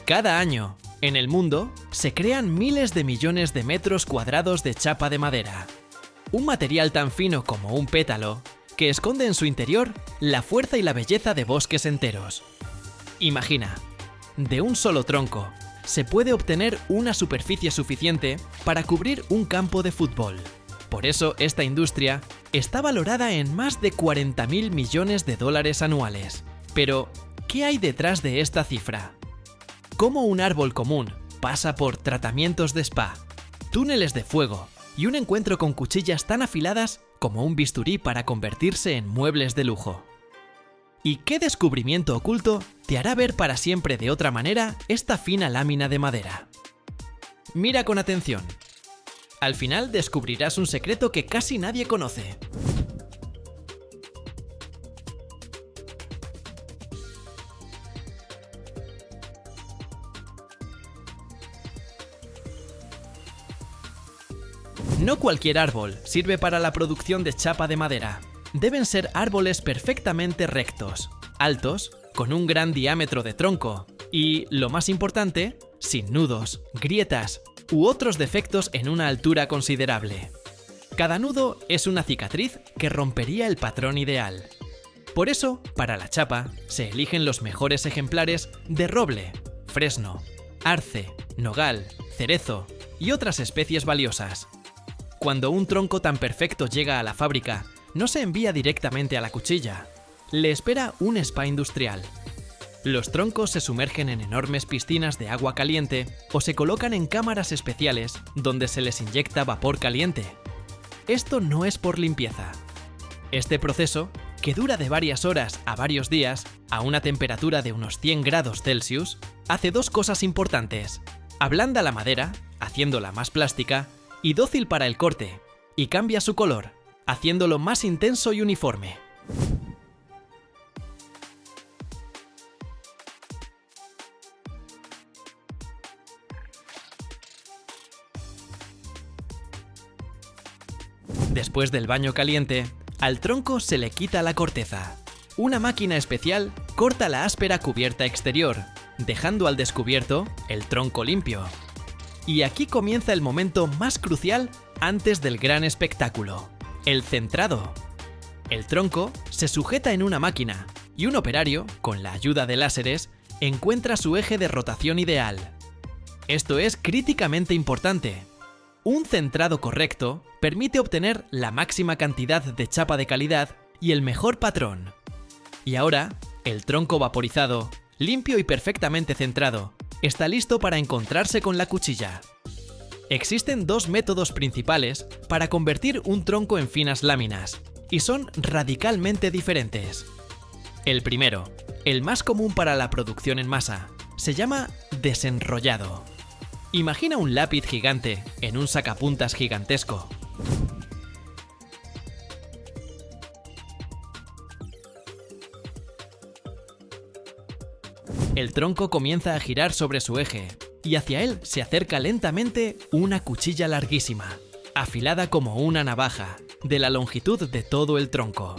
Cada año, en el mundo, se crean miles de millones de metros cuadrados de chapa de madera. Un material tan fino como un pétalo, que esconde en su interior la fuerza y la belleza de bosques enteros. Imagina, de un solo tronco, se puede obtener una superficie suficiente para cubrir un campo de fútbol. Por eso esta industria está valorada en más de 40.000 millones de dólares anuales. Pero, ¿qué hay detrás de esta cifra? ¿Cómo un árbol común pasa por tratamientos de spa, túneles de fuego y un encuentro con cuchillas tan afiladas como un bisturí para convertirse en muebles de lujo? ¿Y qué descubrimiento oculto te hará ver para siempre de otra manera esta fina lámina de madera? Mira con atención. Al final descubrirás un secreto que casi nadie conoce. No cualquier árbol sirve para la producción de chapa de madera. Deben ser árboles perfectamente rectos, altos, con un gran diámetro de tronco y, lo más importante, sin nudos, grietas u otros defectos en una altura considerable. Cada nudo es una cicatriz que rompería el patrón ideal. Por eso, para la chapa, se eligen los mejores ejemplares de roble, fresno, arce, nogal, cerezo y otras especies valiosas. Cuando un tronco tan perfecto llega a la fábrica, no se envía directamente a la cuchilla. Le espera un spa industrial. Los troncos se sumergen en enormes piscinas de agua caliente o se colocan en cámaras especiales donde se les inyecta vapor caliente. Esto no es por limpieza. Este proceso, que dura de varias horas a varios días, a una temperatura de unos 100 grados Celsius, hace dos cosas importantes. Ablanda la madera, haciéndola más plástica, y dócil para el corte, y cambia su color, haciéndolo más intenso y uniforme. Después del baño caliente, al tronco se le quita la corteza. Una máquina especial corta la áspera cubierta exterior, dejando al descubierto el tronco limpio. Y aquí comienza el momento más crucial antes del gran espectáculo: el centrado. El tronco se sujeta en una máquina y un operario, con la ayuda de láseres, encuentra su eje de rotación ideal. Esto es críticamente importante. Un centrado correcto permite obtener la máxima cantidad de chapa de calidad y el mejor patrón. Y ahora, el tronco vaporizado, limpio y perfectamente centrado, está listo para encontrarse con la cuchilla. Existen dos métodos principales para convertir un tronco en finas láminas, y son radicalmente diferentes. El primero, el más común para la producción en masa, se llama desenrollado. Imagina un lápiz gigante en un sacapuntas gigantesco. El tronco comienza a girar sobre su eje, y hacia él se acerca lentamente una cuchilla larguísima, afilada como una navaja, de la longitud de todo el tronco.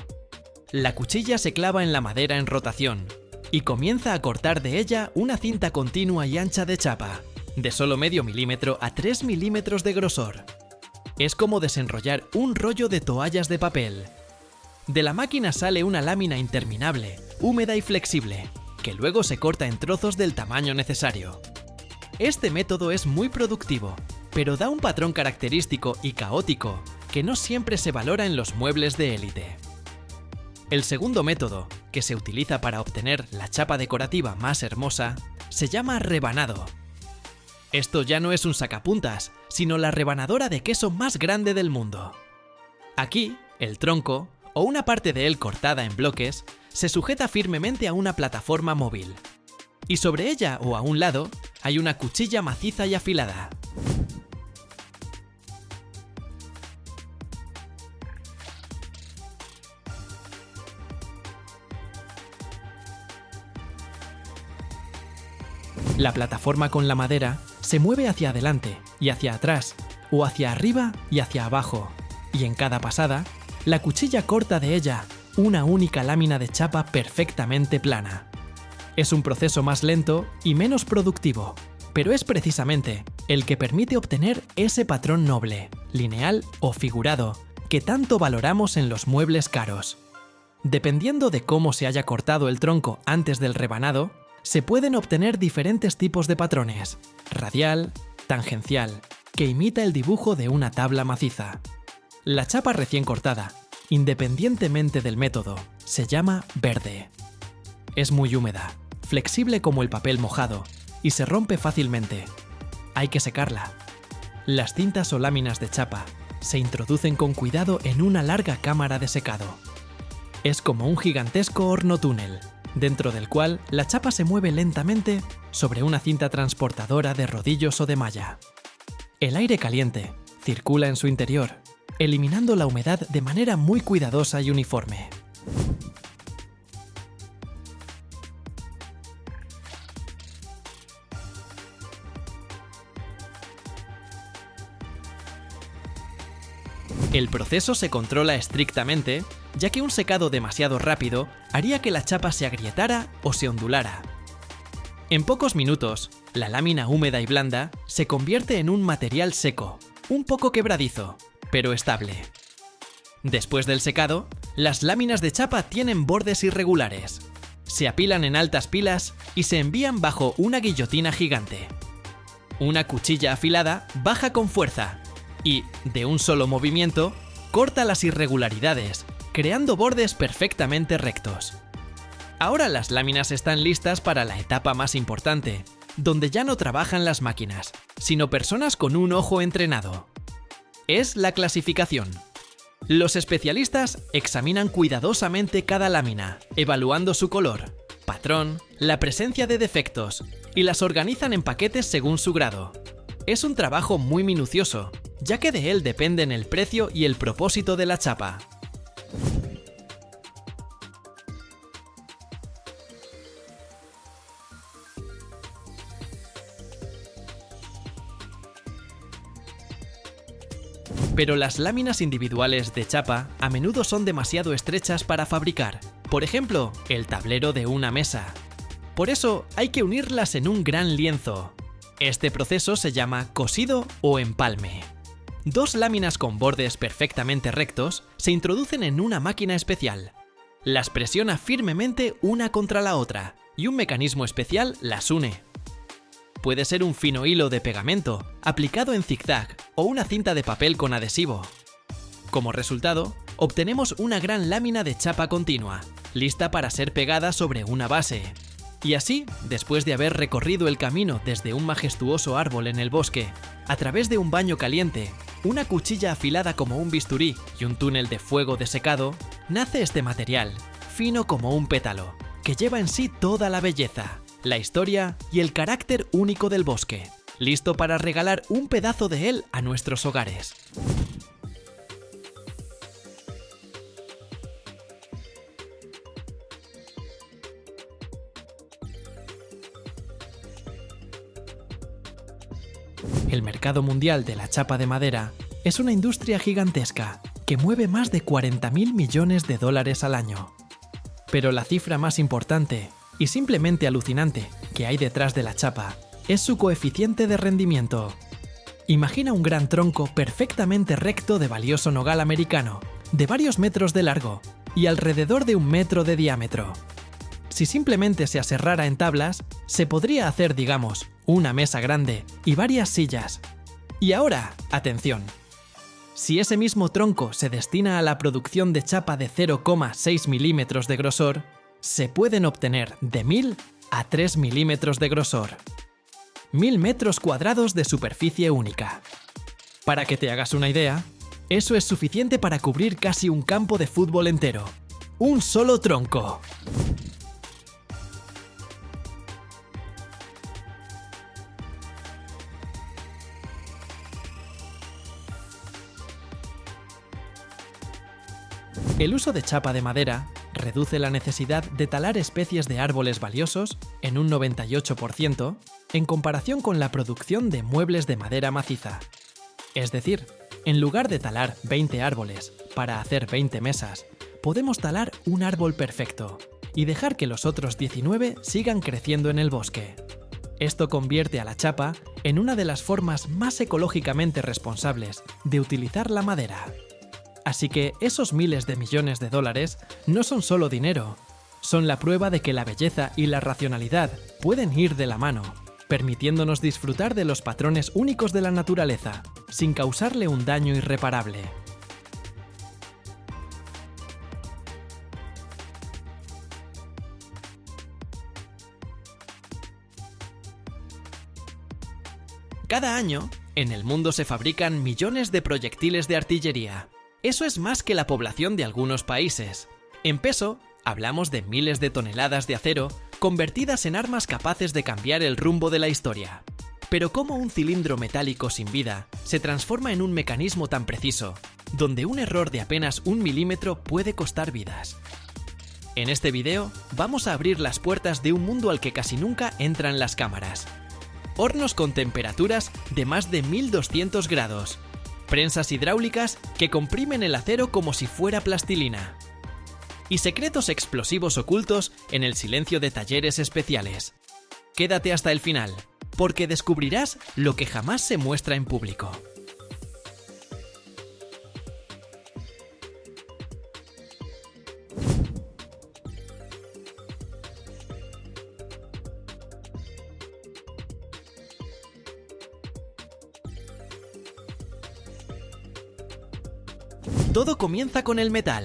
La cuchilla se clava en la madera en rotación, y comienza a cortar de ella una cinta continua y ancha de chapa, de solo medio milímetro a 3 milímetros de grosor. Es como desenrollar un rollo de toallas de papel. De la máquina sale una lámina interminable, húmeda y flexible, que luego se corta en trozos del tamaño necesario. Este método es muy productivo, pero da un patrón característico y caótico que no siempre se valora en los muebles de élite. El segundo método, que se utiliza para obtener la chapa decorativa más hermosa, se llama rebanado. Esto ya no es un sacapuntas, sino la rebanadora de queso más grande del mundo. Aquí, el tronco, o una parte de él cortada en bloques, se sujeta firmemente a una plataforma móvil. Y sobre ella o a un lado hay una cuchilla maciza y afilada. La plataforma con la madera se mueve hacia adelante y hacia atrás, o hacia arriba y hacia abajo, y en cada pasada, la cuchilla corta de ella una única lámina de chapa perfectamente plana. Es un proceso más lento y menos productivo, pero es precisamente el que permite obtener ese patrón noble, lineal o figurado, que tanto valoramos en los muebles caros. Dependiendo de cómo se haya cortado el tronco antes del rebanado, se pueden obtener diferentes tipos de patrones: radial, tangencial, que imita el dibujo de una tabla maciza. La chapa recién cortada, independientemente del método, se llama verde. Es muy húmeda, flexible como el papel mojado, y se rompe fácilmente. Hay que secarla. Las cintas o láminas de chapa se introducen con cuidado en una larga cámara de secado. Es como un gigantesco horno-túnel, dentro del cual la chapa se mueve lentamente sobre una cinta transportadora de rodillos o de malla. El aire caliente circula en su interior, eliminando la humedad de manera muy cuidadosa y uniforme. El proceso se controla estrictamente, ya que un secado demasiado rápido haría que la chapa se agrietara o se ondulara. En pocos minutos, la lámina húmeda y blanda se convierte en un material seco, un poco quebradizo, pero estable. Después del secado, las láminas de chapa tienen bordes irregulares. Se apilan en altas pilas y se envían bajo una guillotina gigante. Una cuchilla afilada baja con fuerza y, de un solo movimiento, corta las irregularidades, creando bordes perfectamente rectos. Ahora las láminas están listas para la etapa más importante, donde ya no trabajan las máquinas, sino personas con un ojo entrenado. Es la clasificación. Los especialistas examinan cuidadosamente cada lámina, evaluando su color, patrón, la presencia de defectos, y las organizan en paquetes según su grado. Es un trabajo muy minucioso, ya que de él dependen el precio y el propósito de la chapa. Pero las láminas individuales de chapa a menudo son demasiado estrechas para fabricar, por ejemplo, el tablero de una mesa. Por eso hay que unirlas en un gran lienzo. Este proceso se llama cosido o empalme. Dos láminas con bordes perfectamente rectos se introducen en una máquina especial. Las presiona firmemente una contra la otra y un mecanismo especial las une. Puede ser un fino hilo de pegamento aplicado en zigzag o una cinta de papel con adhesivo. Como resultado, obtenemos una gran lámina de chapa continua, lista para ser pegada sobre una base. Y así, después de haber recorrido el camino desde un majestuoso árbol en el bosque, a través de un baño caliente, una cuchilla afilada como un bisturí y un túnel de fuego de secado, nace este material, fino como un pétalo, que lleva en sí toda la belleza, la historia y el carácter único del bosque, listo para regalar un pedazo de él a nuestros hogares. El mercado mundial de la chapa de madera es una industria gigantesca que mueve más de 40.000 millones de dólares al año. Pero la cifra más importante y simplemente alucinante que hay detrás de la chapa es su coeficiente de rendimiento. Imagina un gran tronco perfectamente recto de valioso nogal americano, de varios metros de largo y alrededor de 1 metro de diámetro. Si simplemente se aserrara en tablas, se podría hacer, digamos, una mesa grande y varias sillas. Y ahora, atención. Si ese mismo tronco se destina a la producción de chapa de 0,6 milímetros de grosor, se pueden obtener de 1000 a 3 milímetros de grosor. 1000 metros cuadrados de superficie única. Para que te hagas una idea, eso es suficiente para cubrir casi un campo de fútbol entero. ¡Un solo tronco! El uso de chapa de madera reduce la necesidad de talar especies de árboles valiosos en un 98% en comparación con la producción de muebles de madera maciza. Es decir, en lugar de talar 20 árboles para hacer 20 mesas, podemos talar un árbol perfecto y dejar que los otros 19 sigan creciendo en el bosque. Esto convierte a la chapa en una de las formas más ecológicamente responsables de utilizar la madera. Así que esos miles de millones de dólares no son solo dinero, son la prueba de que la belleza y la racionalidad pueden ir de la mano, permitiéndonos disfrutar de los patrones únicos de la naturaleza, sin causarle un daño irreparable. Cada año, en el mundo se fabrican millones de proyectiles de artillería. Eso es más que la población de algunos países. En peso, hablamos de miles de toneladas de acero convertidas en armas capaces de cambiar el rumbo de la historia. Pero ¿cómo un cilindro metálico sin vida se transforma en un mecanismo tan preciso, donde un error de apenas 1 milímetro puede costar vidas? En este video vamos a abrir las puertas de un mundo al que casi nunca entran las cámaras. Hornos con temperaturas de más de 1200 grados. Prensas hidráulicas que comprimen el acero como si fuera plastilina. Y secretos explosivos ocultos en el silencio de talleres especiales. Quédate hasta el final, porque descubrirás lo que jamás se muestra en público. Todo comienza con el metal.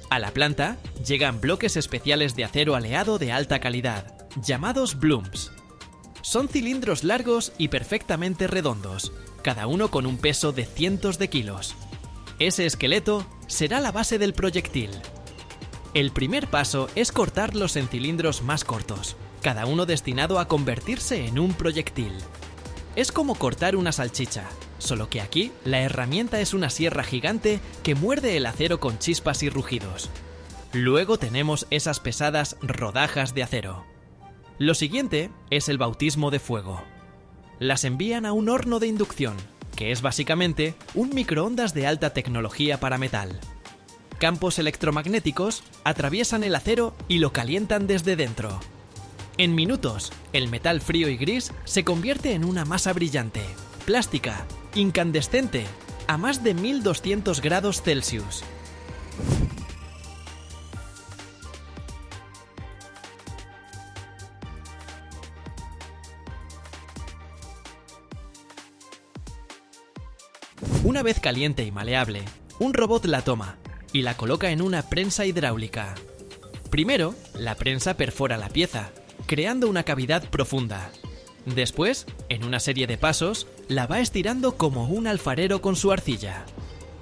A la planta llegan bloques especiales de acero aleado de alta calidad, llamados blooms. Son cilindros largos y perfectamente redondos, cada uno con un peso de cientos de kilos. Ese esqueleto será la base del proyectil. El primer paso es cortarlos en cilindros más cortos, cada uno destinado a convertirse en un proyectil. Es como cortar una salchicha, solo que aquí la herramienta es una sierra gigante que muerde el acero con chispas y rugidos. Luego tenemos esas pesadas rodajas de acero. Lo siguiente es el bautismo de fuego. Las envían a un horno de inducción, que es básicamente un microondas de alta tecnología para metal. Campos electromagnéticos atraviesan el acero y lo calientan desde dentro. En minutos, el metal frío y gris se convierte en una masa brillante, plástica, incandescente, a más de 1200 grados Celsius. Una vez caliente y maleable, un robot la toma y la coloca en una prensa hidráulica. Primero, la prensa perfora la pieza, creando una cavidad profunda. Después, en una serie de pasos, la va estirando como un alfarero con su arcilla.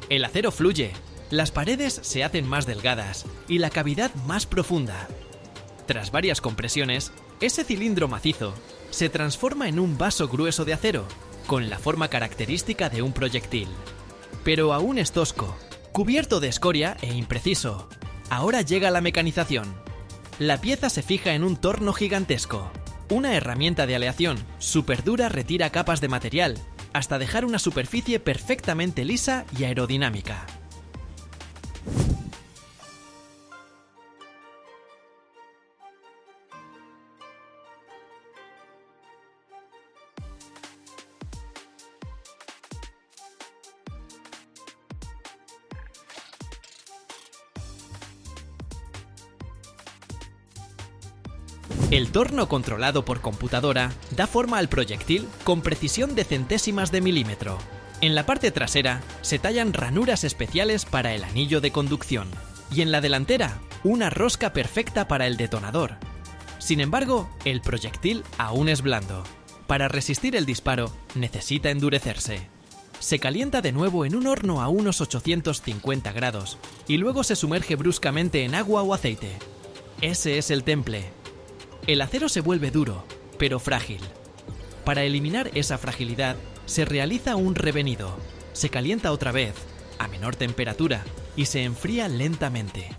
El acero fluye, las paredes se hacen más delgadas y la cavidad más profunda. Tras varias compresiones, ese cilindro macizo se transforma en un vaso grueso de acero, con la forma característica de un proyectil. Pero aún es tosco, cubierto de escoria e impreciso. Ahora llega la mecanización. La pieza se fija en un torno gigantesco. Una herramienta de aleación súper dura retira capas de material, hasta dejar una superficie perfectamente lisa y aerodinámica. El torno controlado por computadora da forma al proyectil con precisión de centésimas de milímetro. En la parte trasera se tallan ranuras especiales para el anillo de conducción y en la delantera una rosca perfecta para el detonador. Sin embargo, el proyectil aún es blando. Para resistir el disparo necesita endurecerse. Se calienta de nuevo en un horno a unos 850 grados y luego se sumerge bruscamente en agua o aceite. Ese es el temple. El acero se vuelve duro, pero frágil. Para eliminar esa fragilidad, se realiza un revenido. Se calienta otra vez, a menor temperatura, y se enfría lentamente.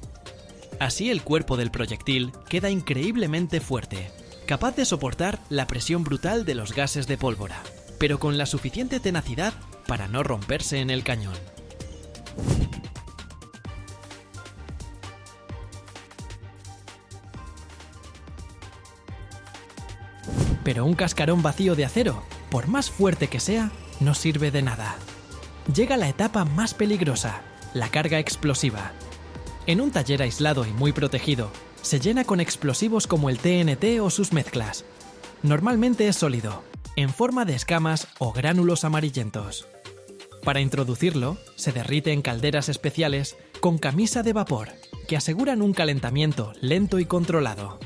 Así el cuerpo del proyectil queda increíblemente fuerte, capaz de soportar la presión brutal de los gases de pólvora, pero con la suficiente tenacidad para no romperse en el cañón. Pero un cascarón vacío de acero, por más fuerte que sea, no sirve de nada. Llega la etapa más peligrosa, la carga explosiva. En un taller aislado y muy protegido, se llena con explosivos como el TNT o sus mezclas. Normalmente es sólido, en forma de escamas o gránulos amarillentos. Para introducirlo, se derrite en calderas especiales con camisa de vapor, que aseguran un calentamiento lento y controlado.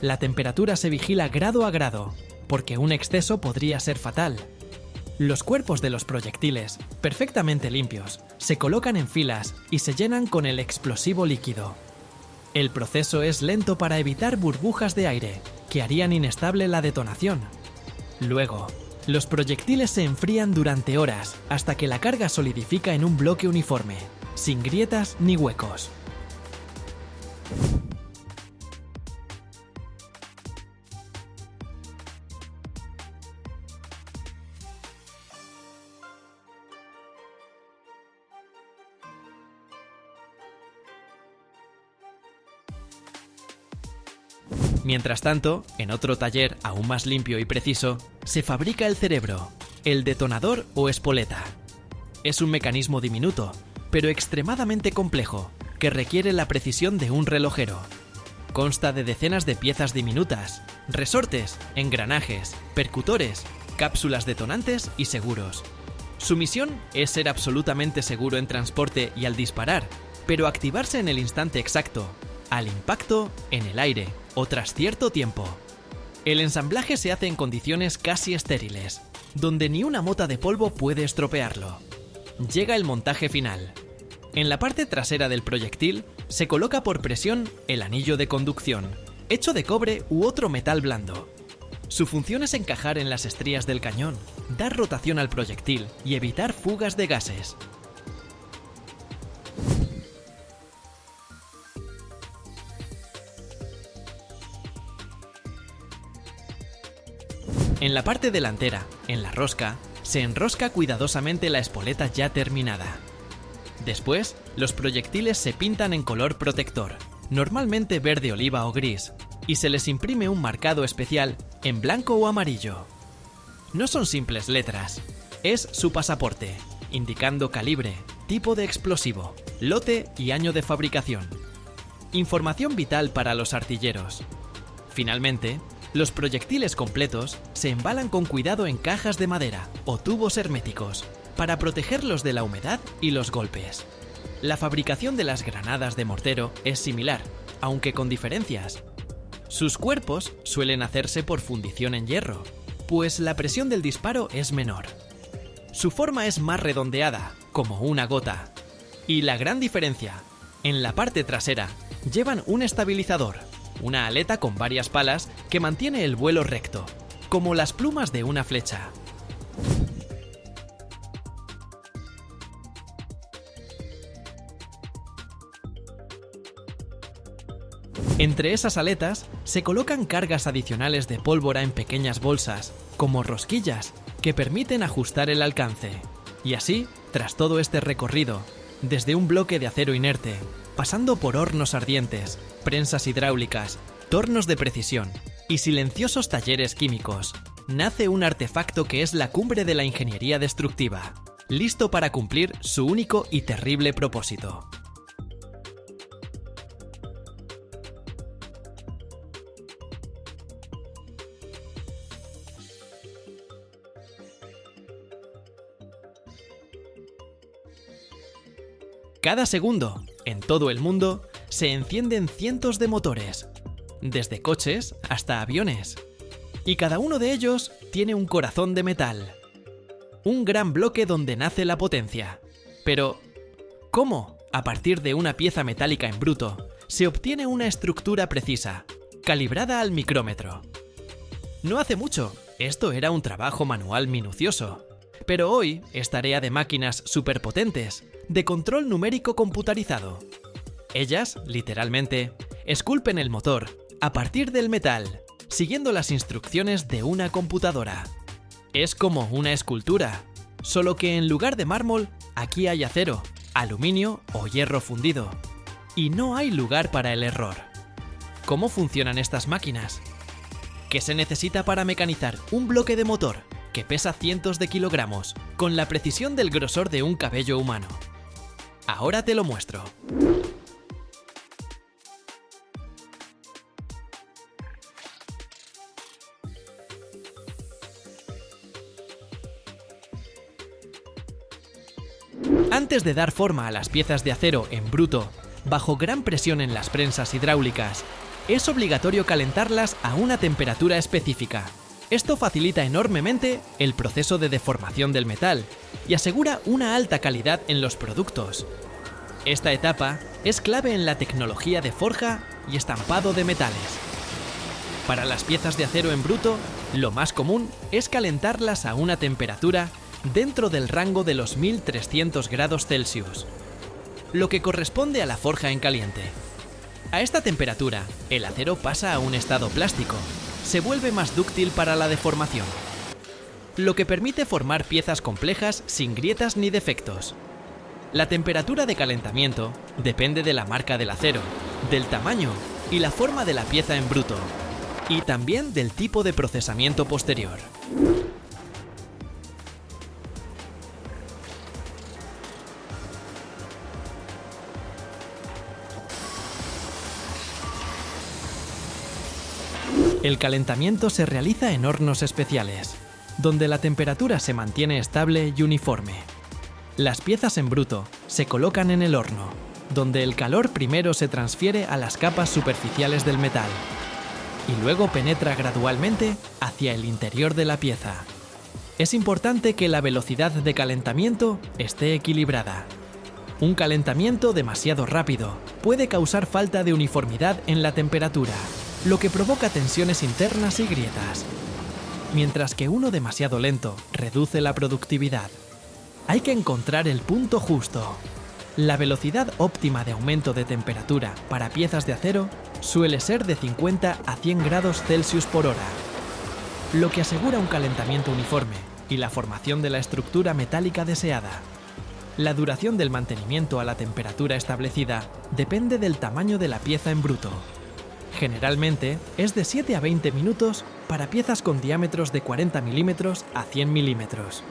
La temperatura se vigila grado a grado, porque un exceso podría ser fatal. Los cuerpos de los proyectiles, perfectamente limpios, se colocan en filas y se llenan con el explosivo líquido. El proceso es lento para evitar burbujas de aire, que harían inestable la detonación. Luego, los proyectiles se enfrían durante horas hasta que la carga solidifica en un bloque uniforme, sin grietas ni huecos. Mientras tanto, en otro taller aún más limpio y preciso, se fabrica el cerebro, el detonador o espoleta. Es un mecanismo diminuto, pero extremadamente complejo, que requiere la precisión de un relojero. Consta de decenas de piezas diminutas, resortes, engranajes, percutores, cápsulas detonantes y seguros. Su misión es ser absolutamente seguro en transporte y al disparar, pero activarse en el instante exacto, al impacto, en el aire o tras cierto tiempo. El ensamblaje se hace en condiciones casi estériles, donde ni una mota de polvo puede estropearlo. Llega el montaje final. En la parte trasera del proyectil se coloca por presión el anillo de conducción, hecho de cobre u otro metal blando. Su función es encajar en las estrías del cañón, dar rotación al proyectil y evitar fugas de gases. En la parte delantera, en la rosca, se enrosca cuidadosamente la espoleta ya terminada. Después, los proyectiles se pintan en color protector, normalmente verde oliva o gris, y se les imprime un marcado especial en blanco o amarillo. No son simples letras, es su pasaporte, indicando calibre, tipo de explosivo, lote y año de fabricación. Información vital para los artilleros. Finalmente, los proyectiles completos se embalan con cuidado en cajas de madera o tubos herméticos para protegerlos de la humedad y los golpes. La fabricación de las granadas de mortero es similar, aunque con diferencias. Sus cuerpos suelen hacerse por fundición en hierro, pues la presión del disparo es menor. Su forma es más redondeada, como una gota. Y la gran diferencia, en la parte trasera, llevan un estabilizador, una aleta con varias palas que mantiene el vuelo recto, como las plumas de una flecha. Entre esas aletas se colocan cargas adicionales de pólvora en pequeñas bolsas, como rosquillas, que permiten ajustar el alcance. Y así, tras todo este recorrido, desde un bloque de acero inerte, pasando por hornos ardientes, prensas hidráulicas, tornos de precisión y silenciosos talleres químicos, nace un artefacto que es la cumbre de la ingeniería destructiva, listo para cumplir su único y terrible propósito. Cada segundo, en todo el mundo, se encienden cientos de motores, desde coches hasta aviones. Y cada uno de ellos tiene un corazón de metal. Un gran bloque donde nace la potencia. Pero, ¿cómo, a partir de una pieza metálica en bruto, se obtiene una estructura precisa, calibrada al micrómetro? No hace mucho, esto era un trabajo manual minucioso. Pero hoy es tarea de máquinas superpotentes, de control numérico computarizado. Ellas, literalmente, esculpen el motor a partir del metal, siguiendo las instrucciones de una computadora. Es como una escultura, solo que en lugar de mármol, aquí hay acero, aluminio o hierro fundido. Y no hay lugar para el error. ¿Cómo funcionan estas máquinas? ¿Qué se necesita para mecanizar un bloque de motor que pesa cientos de kilogramos con la precisión del grosor de un cabello humano? Ahora te lo muestro. Antes de dar forma a las piezas de acero en bruto, bajo gran presión en las prensas hidráulicas, es obligatorio calentarlas a una temperatura específica. Esto facilita enormemente el proceso de deformación del metal y asegura una alta calidad en los productos. Esta etapa es clave en la tecnología de forja y estampado de metales. Para las piezas de acero en bruto, lo más común es calentarlas a una temperatura dentro del rango de los 1300 grados Celsius, lo que corresponde a la forja en caliente. A esta temperatura, el acero pasa a un estado plástico, se vuelve más dúctil para la deformación, lo que permite formar piezas complejas sin grietas ni defectos. La temperatura de calentamiento depende de la marca del acero, del tamaño y la forma de la pieza en bruto, y también del tipo de procesamiento posterior. El calentamiento se realiza en hornos especiales, donde la temperatura se mantiene estable y uniforme. Las piezas en bruto se colocan en el horno, donde el calor primero se transfiere a las capas superficiales del metal y luego penetra gradualmente hacia el interior de la pieza. Es importante que la velocidad de calentamiento esté equilibrada. Un calentamiento demasiado rápido puede causar falta de uniformidad en la temperatura, lo que provoca tensiones internas y grietas, mientras que uno demasiado lento reduce la productividad. Hay que encontrar el punto justo. La velocidad óptima de aumento de temperatura para piezas de acero suele ser de 50 a 100 grados Celsius por hora, lo que asegura un calentamiento uniforme y la formación de la estructura metálica deseada. La duración del mantenimiento a la temperatura establecida depende del tamaño de la pieza en bruto. Generalmente es de 7 a 20 minutos para piezas con diámetros de 40 milímetros a 100 milímetros.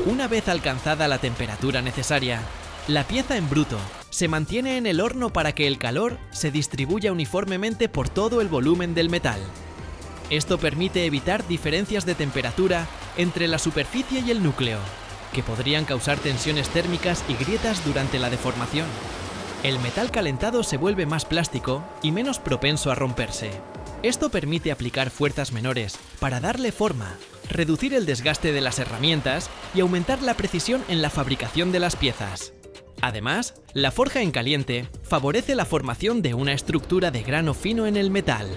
Una vez alcanzada la temperatura necesaria, la pieza en bruto se mantiene en el horno para que el calor se distribuya uniformemente por todo el volumen del metal. Esto permite evitar diferencias de temperatura entre la superficie y el núcleo, que podrían causar tensiones térmicas y grietas durante la deformación. El metal calentado se vuelve más plástico y menos propenso a romperse. Esto permite aplicar fuerzas menores para darle forma, reducir el desgaste de las herramientas y aumentar la precisión en la fabricación de las piezas. Además, la forja en caliente favorece la formación de una estructura de grano fino en el metal,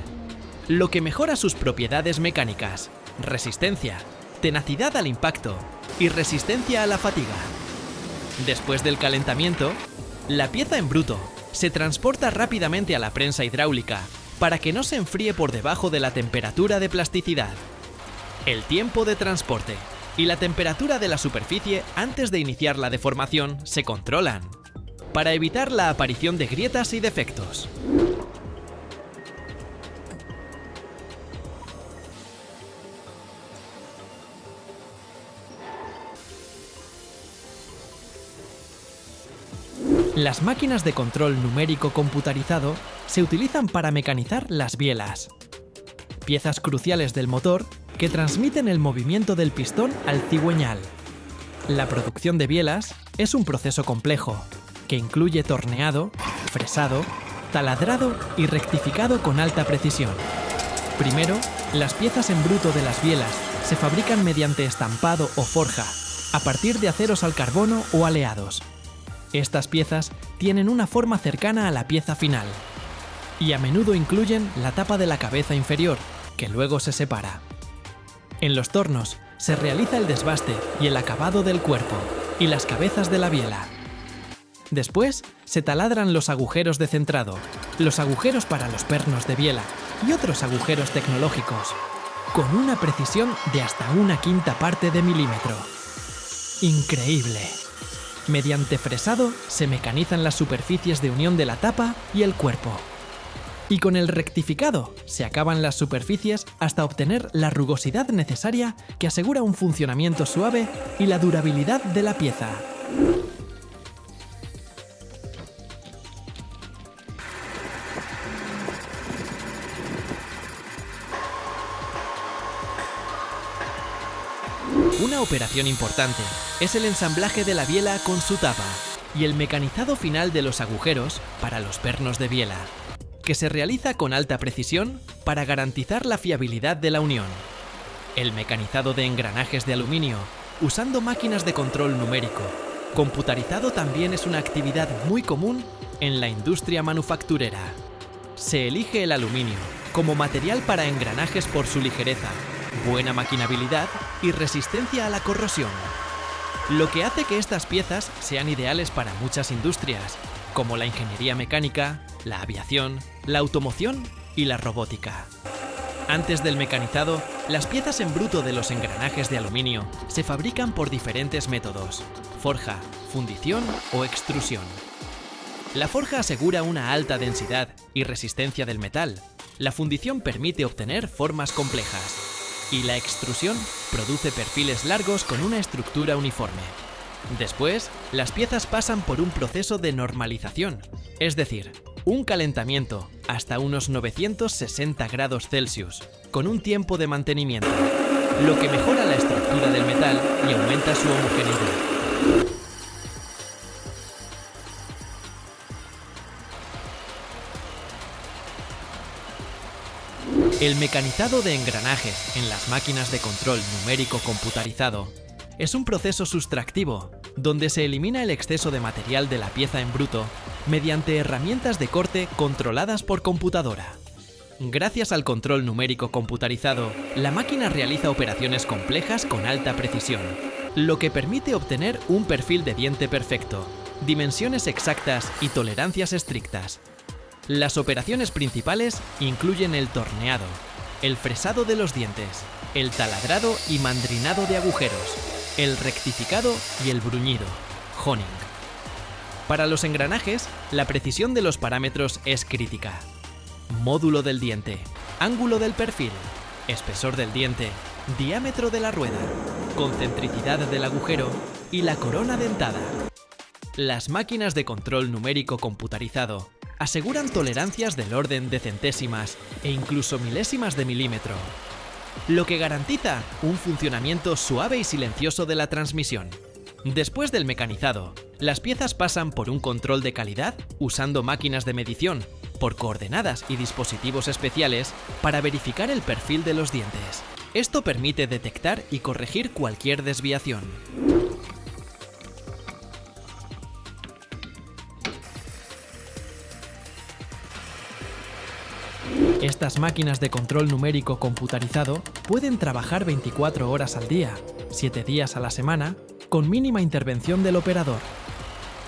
lo que mejora sus propiedades mecánicas, resistencia, tenacidad al impacto y resistencia a la fatiga. Después del calentamiento, la pieza en bruto se transporta rápidamente a la prensa hidráulica para que no se enfríe por debajo de la temperatura de plasticidad. El tiempo de transporte y la temperatura de la superficie antes de iniciar la deformación se controlan, para evitar la aparición de grietas y defectos. Las máquinas de control numérico computarizado se utilizan para mecanizar las bielas, piezas cruciales del motor que transmiten el movimiento del pistón al cigüeñal. La producción de bielas es un proceso complejo, que incluye torneado, fresado, taladrado y rectificado con alta precisión. Primero, las piezas en bruto de las bielas se fabrican mediante estampado o forja, a partir de aceros al carbono o aleados. Estas piezas tienen una forma cercana a la pieza final, y a menudo incluyen la tapa de la cabeza inferior, que luego se separa. En los tornos se realiza el desbaste y el acabado del cuerpo y las cabezas de la biela. Después se taladran los agujeros de centrado, los agujeros para los pernos de biela y otros agujeros tecnológicos. con una precisión de hasta 1/5 parte de milímetro. ¡Increíble! Mediante fresado se mecanizan las superficies de unión de la tapa y el cuerpo. Y con el rectificado se acaban las superficies hasta obtener la rugosidad necesaria que asegura un funcionamiento suave y la durabilidad de la pieza. Una operación importante es el ensamblaje de la biela con su tapa y el mecanizado final de los agujeros para los pernos de biela, que se realiza con alta precisión para garantizar la fiabilidad de la unión. El mecanizado de engranajes de aluminio, usando máquinas de control numérico, computarizado también es una actividad muy común en la industria manufacturera. Se elige el aluminio como material para engranajes por su ligereza, buena maquinabilidad y resistencia a la corrosión, lo que hace que estas piezas sean ideales para muchas industrias, como la ingeniería mecánica, la aviación, la automoción y la robótica. Antes del mecanizado, las piezas en bruto de los engranajes de aluminio se fabrican por diferentes métodos: forja, fundición o extrusión. La forja asegura una alta densidad y resistencia del metal. La fundición permite obtener formas complejas. Y la extrusión produce perfiles largos con una estructura uniforme. Después, las piezas pasan por un proceso de normalización, es decir, un calentamiento hasta unos 960 grados Celsius, con un tiempo de mantenimiento, lo que mejora la estructura del metal y aumenta su homogeneidad. El mecanizado de engranajes en las máquinas de control numérico computarizado es un proceso sustractivo, donde se elimina el exceso de material de la pieza en bruto mediante herramientas de corte controladas por computadora. Gracias al control numérico computarizado, la máquina realiza operaciones complejas con alta precisión, lo que permite obtener un perfil de diente perfecto, dimensiones exactas y tolerancias estrictas. Las operaciones principales incluyen el torneado, el fresado de los dientes, el taladrado y mandrinado de agujeros, el rectificado y el bruñido, honing. Para los engranajes, la precisión de los parámetros es crítica. Módulo del diente, ángulo del perfil, espesor del diente, diámetro de la rueda, concentricidad del agujero y la corona dentada. Las máquinas de control numérico computarizado aseguran tolerancias del orden de centésimas e incluso milésimas de milímetro, lo que garantiza un funcionamiento suave y silencioso de la transmisión. Después del mecanizado, las piezas pasan por un control de calidad usando máquinas de medición, por coordenadas y dispositivos especiales para verificar el perfil de los dientes. Esto permite detectar y corregir cualquier desviación. Estas máquinas de control numérico computarizado pueden trabajar 24 horas al día, 7 días a la semana, con mínima intervención del operador.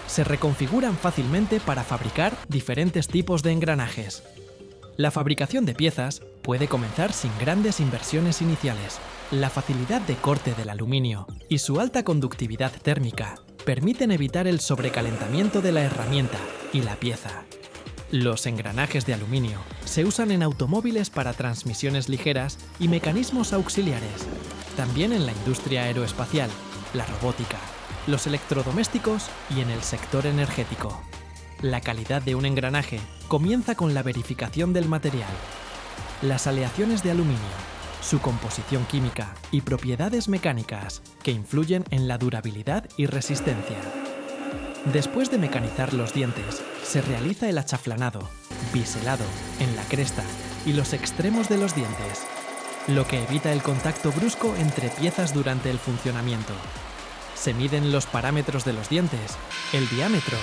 Se reconfiguran fácilmente para fabricar diferentes tipos de engranajes. La fabricación de piezas puede comenzar sin grandes inversiones iniciales. La facilidad de corte del aluminio y su alta conductividad térmica permiten evitar el sobrecalentamiento de la herramienta y la pieza. Los engranajes de aluminio se usan en automóviles para transmisiones ligeras y mecanismos auxiliares, también en la industria aeroespacial, la robótica, los electrodomésticos y en el sector energético. La calidad de un engranaje comienza con la verificación del material. Las aleaciones de aluminio, su composición química y propiedades mecánicas que influyen en la durabilidad y resistencia. Después de mecanizar los dientes, se realiza el achaflanado, biselado, en la cresta y los extremos de los dientes, lo que evita el contacto brusco entre piezas durante el funcionamiento. Se miden los parámetros de los dientes, el diámetro,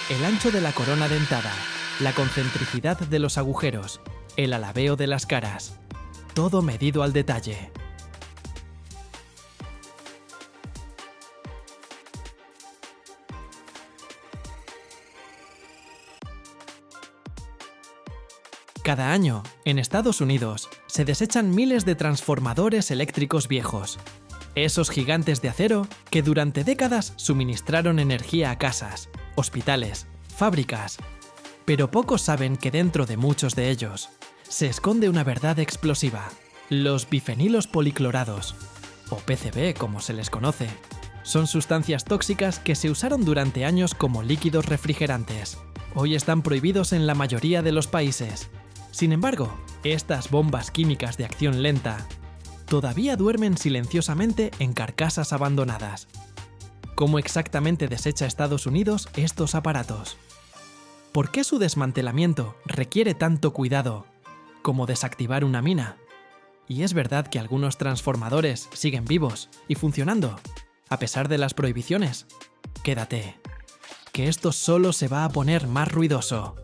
el ancho de la corona dentada, la concentricidad de los agujeros, el alabeo de las caras. Todo medido al detalle. Cada año, en Estados Unidos, se desechan miles de transformadores eléctricos viejos. Esos gigantes de acero que durante décadas suministraron energía a casas, hospitales, fábricas. Pero pocos saben que dentro de muchos de ellos se esconde una verdad explosiva. Los bifenilos policlorados, o PCB como se les conoce, son sustancias tóxicas que se usaron durante años como líquidos refrigerantes. Hoy están prohibidos en la mayoría de los países. Sin embargo, estas bombas químicas de acción lenta todavía duermen silenciosamente en carcasas abandonadas. ¿Cómo exactamente desecha Estados Unidos estos aparatos? ¿Por qué su desmantelamiento requiere tanto cuidado como desactivar una mina? ¿Y es verdad que algunos transformadores siguen vivos y funcionando, a pesar de las prohibiciones? Quédate, que esto solo se va a poner más ruidoso.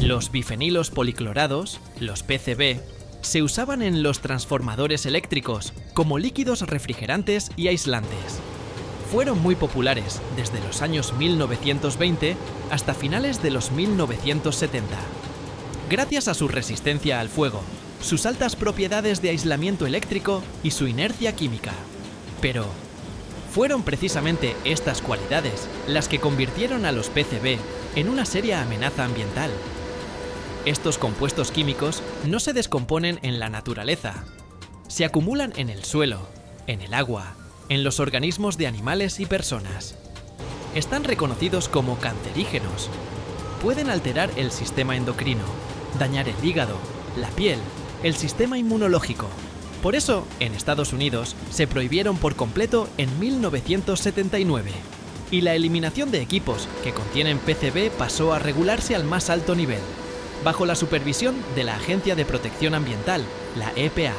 Los bifenilos policlorados, los PCB, se usaban en los transformadores eléctricos como líquidos refrigerantes y aislantes. Fueron muy populares desde los años 1920 hasta finales de los 1970. Gracias a su resistencia al fuego, sus altas propiedades de aislamiento eléctrico y su inercia química. Pero fueron precisamente estas cualidades las que convirtieron a los PCB en una seria amenaza ambiental. Estos compuestos químicos no se descomponen en la naturaleza. Se acumulan en el suelo, en el agua, en los organismos de animales y personas. Están reconocidos como cancerígenos. Pueden alterar el sistema endocrino, dañar el hígado, la piel, el sistema inmunológico. Por eso, en Estados Unidos, se prohibieron por completo en 1979. Y la eliminación de equipos que contienen PCB pasó a regularse al más alto nivel, bajo la supervisión de la Agencia de Protección Ambiental, la EPA.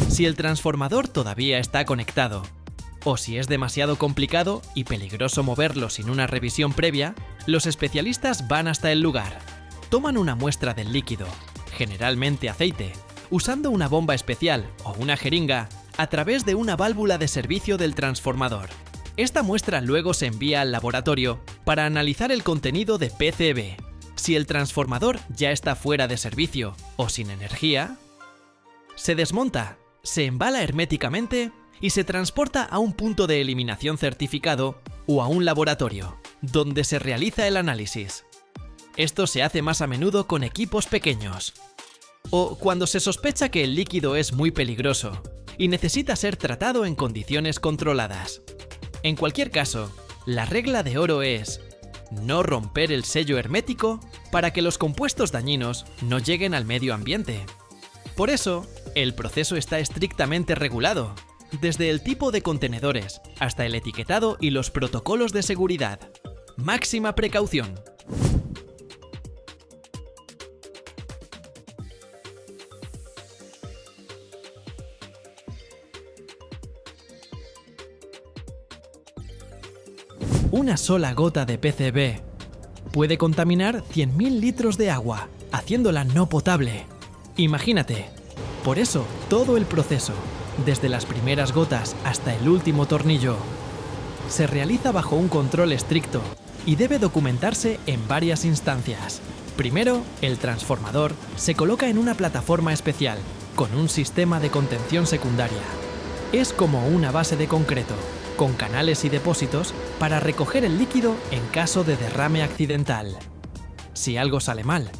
Si el transformador todavía está conectado, o si es demasiado complicado y peligroso moverlo sin una revisión previa, los especialistas van hasta el lugar. Toman una muestra del líquido, generalmente aceite, usando una bomba especial o una jeringa a través de una válvula de servicio del transformador. Esta muestra luego se envía al laboratorio para analizar el contenido de PCB. Si el transformador ya está fuera de servicio o sin energía, se desmonta, se embala herméticamente y se transporta a un punto de eliminación certificado o a un laboratorio, donde se realiza el análisis. Esto se hace más a menudo con equipos pequeños, o cuando se sospecha que el líquido es muy peligroso y necesita ser tratado en condiciones controladas. En cualquier caso, la regla de oro es no romper el sello hermético para que los compuestos dañinos no lleguen al medio ambiente. Por eso, el proceso está estrictamente regulado, desde el tipo de contenedores hasta el etiquetado y los protocolos de seguridad. Máxima precaución. Una sola gota de PCB puede contaminar 100.000 litros de agua, haciéndola no potable. Imagínate. Por eso, todo el proceso, desde las primeras gotas hasta el último tornillo, se realiza bajo un control estricto y debe documentarse en varias instancias. Primero, el transformador se coloca en una plataforma especial, con un sistema de contención secundaria. Es como una base de concreto, con canales y depósitos para recoger el líquido en caso de derrame accidental. Si algo sale mal,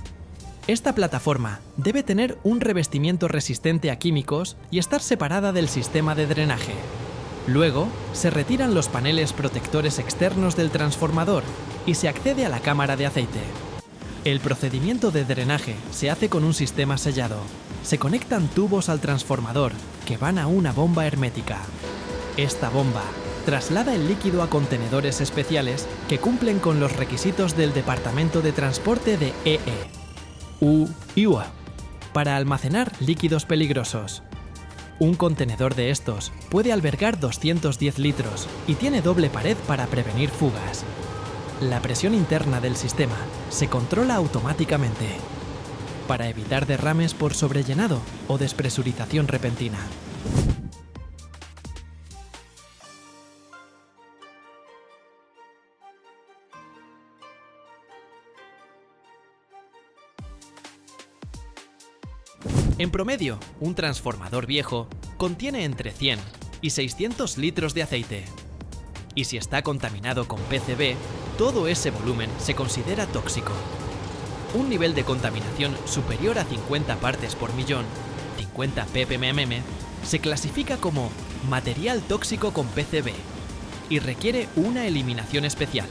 esta plataforma debe tener un revestimiento resistente a químicos y estar separada del sistema de drenaje. Luego, se retiran los paneles protectores externos del transformador y se accede a la cámara de aceite. El procedimiento de drenaje se hace con un sistema sellado. Se conectan tubos al transformador que van a una bomba hermética. Esta bomba traslada el líquido a contenedores especiales que cumplen con los requisitos del Departamento de Transporte de EE, U y UA, para almacenar líquidos peligrosos. Un contenedor de estos puede albergar 210 litros y tiene doble pared para prevenir fugas. La presión interna del sistema se controla automáticamente para evitar derrames por sobrellenado o despresurización repentina. En promedio, un transformador viejo contiene entre 100 y 600 litros de aceite. Y si está contaminado con PCB, todo ese volumen se considera tóxico. Un nivel de contaminación superior a 50 partes por millón, 50 ppm, se clasifica como material tóxico con PCB y requiere una eliminación especial.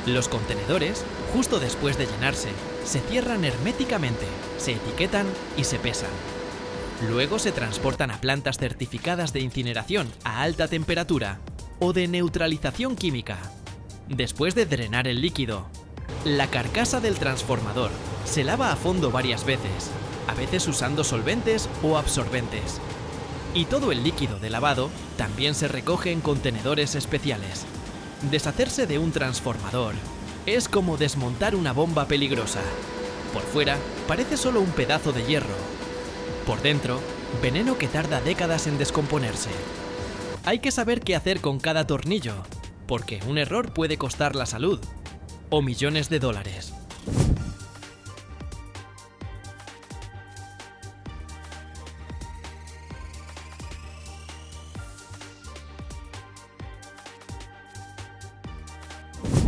Los contenedores, justo después de llenarse, se cierran herméticamente, se etiquetan y se pesan. Luego se transportan a plantas certificadas de incineración a alta temperatura o de neutralización química. Después de drenar el líquido, la carcasa del transformador se lava a fondo varias veces, a veces usando solventes o absorbentes. Y todo el líquido de lavado también se recoge en contenedores especiales. Deshacerse de un transformador es como desmontar una bomba peligrosa. Por fuera parece solo un pedazo de hierro. Por dentro, veneno que tarda décadas en descomponerse. Hay que saber qué hacer con cada tornillo, porque un error puede costar la salud o millones de dólares.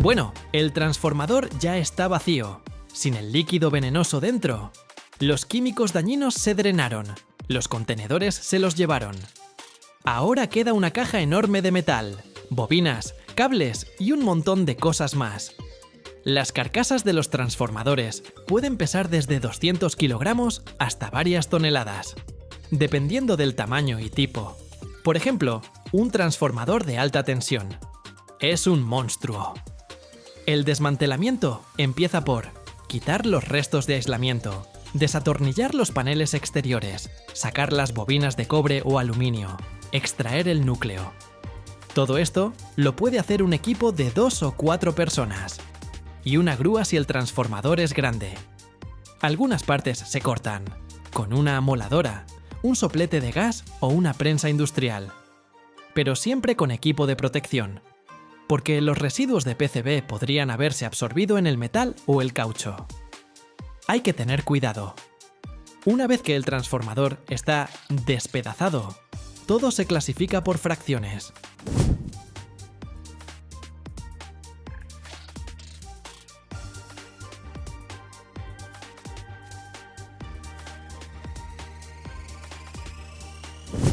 Bueno, el transformador ya está vacío, sin el líquido venenoso dentro. Los químicos dañinos se drenaron, los contenedores se los llevaron. Ahora queda una caja enorme de metal, bobinas, cables y un montón de cosas más. Las carcasas de los transformadores pueden pesar desde 200 kilogramos hasta varias toneladas, dependiendo del tamaño y tipo. Por ejemplo, un transformador de alta tensión. Es un monstruo. El desmantelamiento empieza por quitar los restos de aislamiento, desatornillar los paneles exteriores, sacar las bobinas de cobre o aluminio, extraer el núcleo. Todo esto lo puede hacer un equipo de 2 o 4 personas. Y una grúa si el transformador es grande. Algunas partes se cortan, con una amoladora, un soplete de gas o una prensa industrial. Pero siempre con equipo de protección, porque los residuos de PCB podrían haberse absorbido en el metal o el caucho. Hay que tener cuidado. Una vez que el transformador está despedazado, todo se clasifica por fracciones.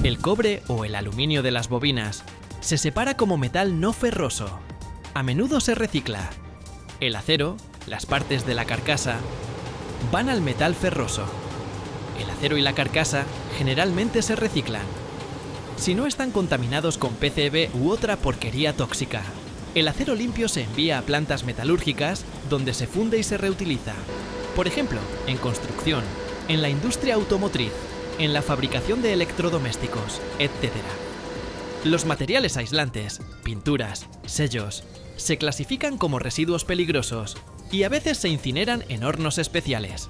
El cobre o el aluminio de las bobinas se separa como metal no ferroso. A menudo se recicla. El acero, las partes de la carcasa, van al metal ferroso. El acero y la carcasa generalmente se reciclan. Si no están contaminados con PCB u otra porquería tóxica, el acero limpio se envía a plantas metalúrgicas donde se funde y se reutiliza. Por ejemplo, en construcción, en la industria automotriz, en la fabricación de electrodomésticos, etc. Los materiales aislantes, pinturas, sellos, se clasifican como residuos peligrosos y a veces se incineran en hornos especiales.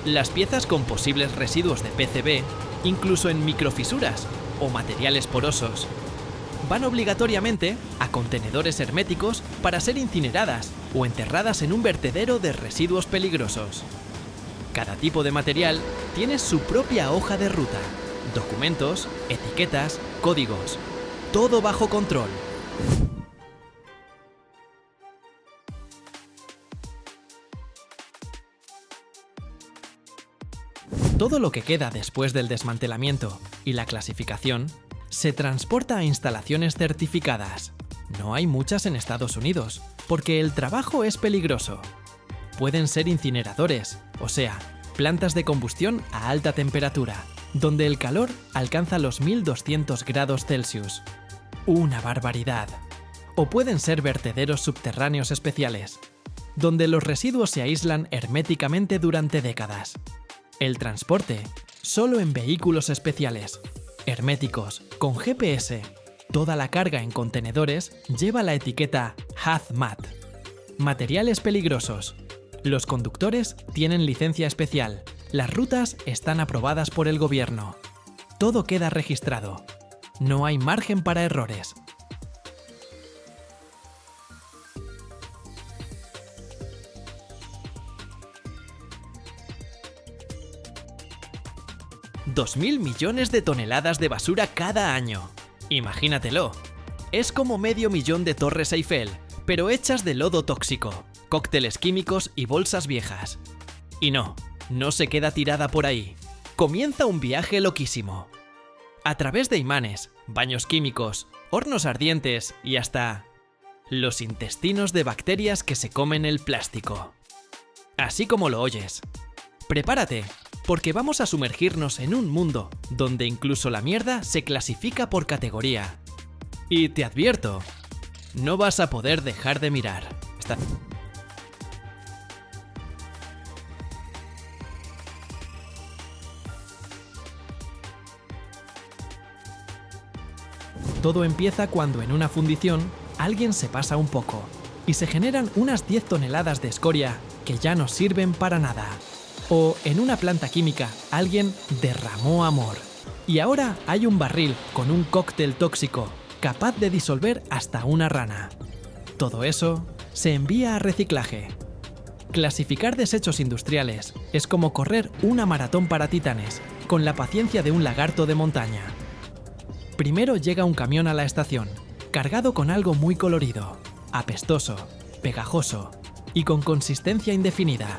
Las piezas con posibles residuos de PCB, incluso en microfisuras o materiales porosos, van obligatoriamente a contenedores herméticos para ser incineradas o enterradas en un vertedero de residuos peligrosos. Cada tipo de material tiene su propia hoja de ruta, documentos, etiquetas, códigos, todo bajo control. Todo lo que queda después del desmantelamiento y la clasificación se transporta a instalaciones certificadas. No hay muchas en Estados Unidos, porque el trabajo es peligroso. Pueden ser incineradores, o sea, plantas de combustión a alta temperatura, donde el calor alcanza los 1200 grados Celsius. ¡Una barbaridad! O pueden ser vertederos subterráneos especiales, donde los residuos se aíslan herméticamente durante décadas. El transporte, solo en vehículos especiales. herméticos, con GPS. Toda la carga en contenedores lleva la etiqueta Hazmat. Materiales peligrosos. Los conductores tienen licencia especial. Las rutas están aprobadas por el gobierno. Todo queda registrado. No hay margen para errores. $2.000 millones de toneladas de basura cada año. Imagínatelo. Es como medio millón de torres Eiffel, pero hechas de lodo tóxico, cócteles químicos y bolsas viejas. Y no se queda tirada por ahí. Comienza un viaje loquísimo. A través de imanes, baños químicos, hornos ardientes y hasta los intestinos de bacterias que se comen el plástico. Así como lo oyes. Prepárate, porque vamos a sumergirnos en un mundo donde incluso la mierda se clasifica por categoría. Y te advierto, no vas a poder dejar de mirar. Todo empieza cuando en una fundición alguien se pasa un poco y se generan unas 10 toneladas de escoria que ya no sirven para nada. O en una planta química alguien derramó amor y ahora hay un barril con un cóctel tóxico capaz de disolver hasta una rana. Todo eso se envía a reciclaje. Clasificar desechos industriales es como correr una maratón para titanes con la paciencia de un lagarto de montaña. Primero llega un camión a la estación, cargado con algo muy colorido, apestoso, pegajoso y con consistencia indefinida.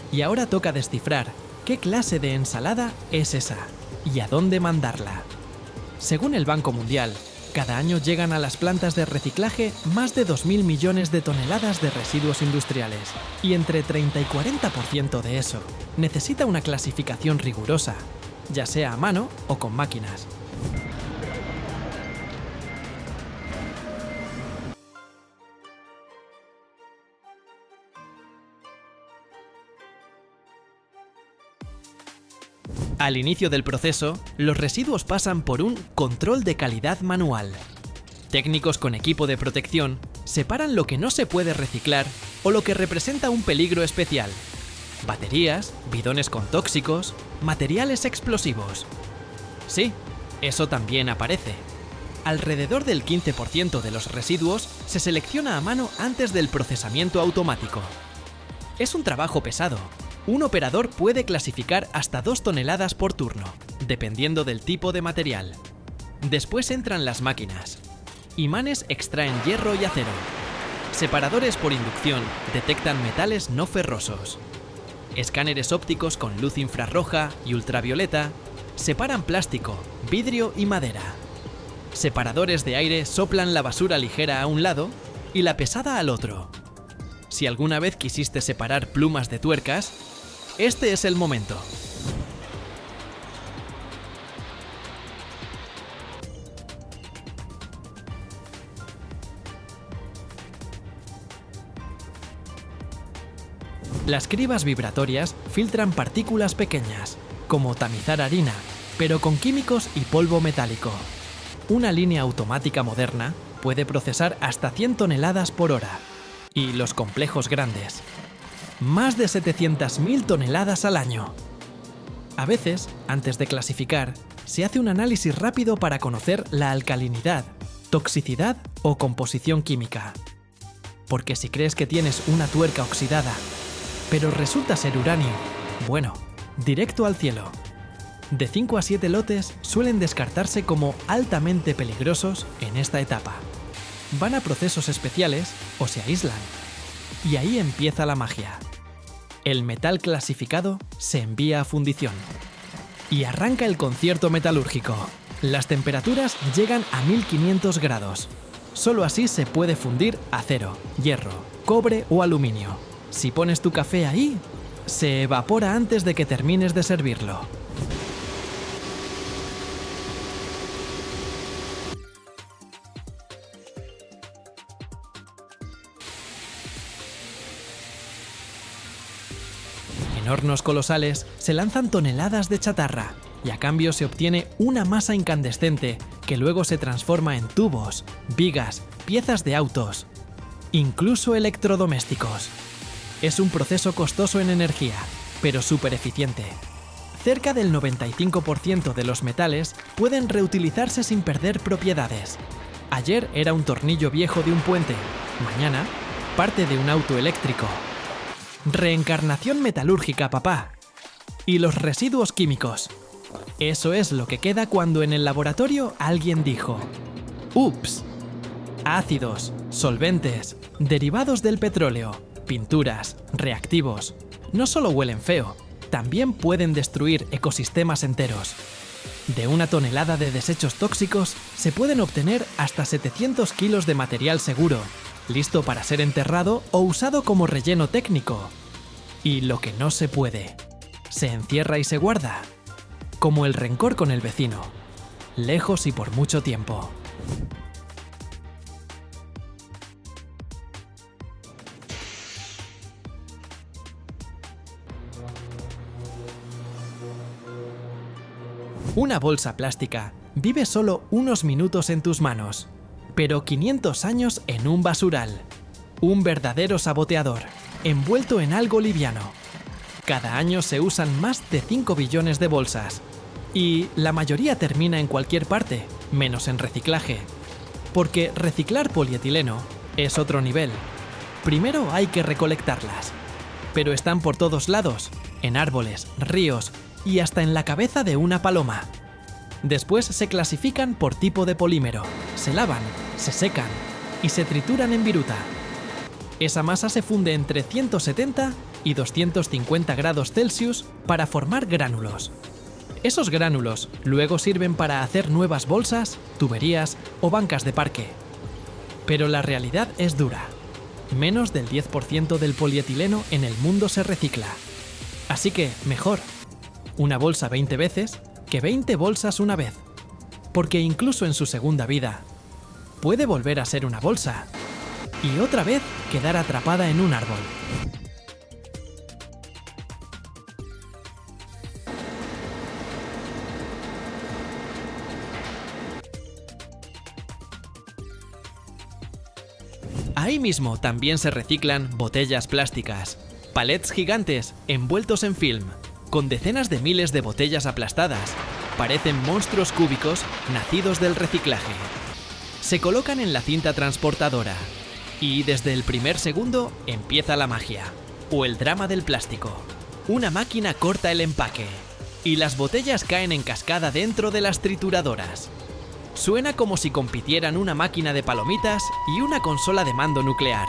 Y ahora toca descifrar qué clase de ensalada es esa y a dónde mandarla. Según el Banco Mundial, cada año llegan a las plantas de reciclaje más de 2.000 millones de toneladas de residuos industriales, y entre 30 y 40% de eso necesita una clasificación rigurosa, ya sea a mano o con máquinas. Al inicio del proceso, los residuos pasan por un control de calidad manual. Técnicos con equipo de protección separan lo que no se puede reciclar o lo que representa un peligro especial. Baterías, bidones con tóxicos, materiales explosivos. Sí, eso también aparece. Alrededor del 15% de los residuos se selecciona a mano antes del procesamiento automático. Es un trabajo pesado. Un operador puede clasificar hasta 2 toneladas por turno, dependiendo del tipo de material. Después entran las máquinas. Imanes extraen hierro y acero. Separadores por inducción detectan metales no ferrosos. Escáneres ópticos con luz infrarroja y ultravioleta separan plástico, vidrio y madera. Separadores de aire soplan la basura ligera a un lado y la pesada al otro. Si alguna vez quisiste separar plumas de tuercas, este es el momento. Las cribas vibratorias filtran partículas pequeñas, como tamizar harina, pero con químicos y polvo metálico. Una línea automática moderna puede procesar hasta 100 toneladas por hora. Y los complejos grandes. Más de 700.000 toneladas al año. A veces, antes de clasificar, se hace un análisis rápido para conocer la alcalinidad, toxicidad o composición química. Porque si crees que tienes una tuerca oxidada, pero resulta ser uranio, bueno, directo al cielo. De 5 a 7 lotes suelen descartarse como altamente peligrosos en esta etapa. Van a procesos especiales o se aíslan. Y ahí empieza la magia. El metal clasificado se envía a fundición. Y arranca el concierto metalúrgico. Las temperaturas llegan a 1500 grados. Solo así se puede fundir acero, hierro, cobre o aluminio. Si pones tu café ahí, se evapora antes de que termines de servirlo. En hornos colosales se lanzan toneladas de chatarra, y a cambio se obtiene una masa incandescente que luego se transforma en tubos, vigas, piezas de autos, incluso electrodomésticos. Es un proceso costoso en energía, pero súper eficiente. Cerca del 95% de los metales pueden reutilizarse sin perder propiedades. Ayer era un tornillo viejo de un puente, mañana parte de un auto eléctrico. Reencarnación metalúrgica, papá. Y los residuos químicos. Eso es lo que queda cuando en el laboratorio alguien dijo: ¡ups! Ácidos, solventes, derivados del petróleo, pinturas, reactivos. No solo huelen feo, también pueden destruir ecosistemas enteros. De una tonelada de desechos tóxicos se pueden obtener hasta 700 kilos de material seguro, listo para ser enterrado o usado como relleno técnico. Y lo que no se puede, se encierra y se guarda, como el rencor con el vecino, lejos y por mucho tiempo. Una bolsa plástica vive solo unos minutos en tus manos, pero 500 años en un basural. Un verdadero saboteador, envuelto en algo liviano. Cada año se usan más de 5 billones de bolsas, y la mayoría termina en cualquier parte, menos en reciclaje. Porque reciclar polietileno es otro nivel. Primero hay que recolectarlas, pero están por todos lados, en árboles, ríos, y hasta en la cabeza de una paloma. Después se clasifican por tipo de polímero, se lavan, se secan y se trituran en viruta. Esa masa se funde entre 170 y 250 grados Celsius para formar gránulos. Esos gránulos luego sirven para hacer nuevas bolsas, tuberías o bancas de parque. Pero la realidad es dura. Menos del 10% del polietileno en el mundo se recicla. Así que, mejor una bolsa 20 veces que 20 bolsas una vez, porque incluso en su segunda vida, puede volver a ser una bolsa y otra vez quedar atrapada en un árbol. Ahí mismo también se reciclan botellas plásticas, palets gigantes envueltos en film, con decenas de miles de botellas aplastadas. Parecen monstruos cúbicos nacidos del reciclaje. Se colocan en la cinta transportadora y desde el primer segundo empieza la magia, o el drama del plástico. Una máquina corta el empaque y las botellas caen en cascada dentro de las trituradoras. Suena como si compitieran una máquina de palomitas y una consola de mando nuclear.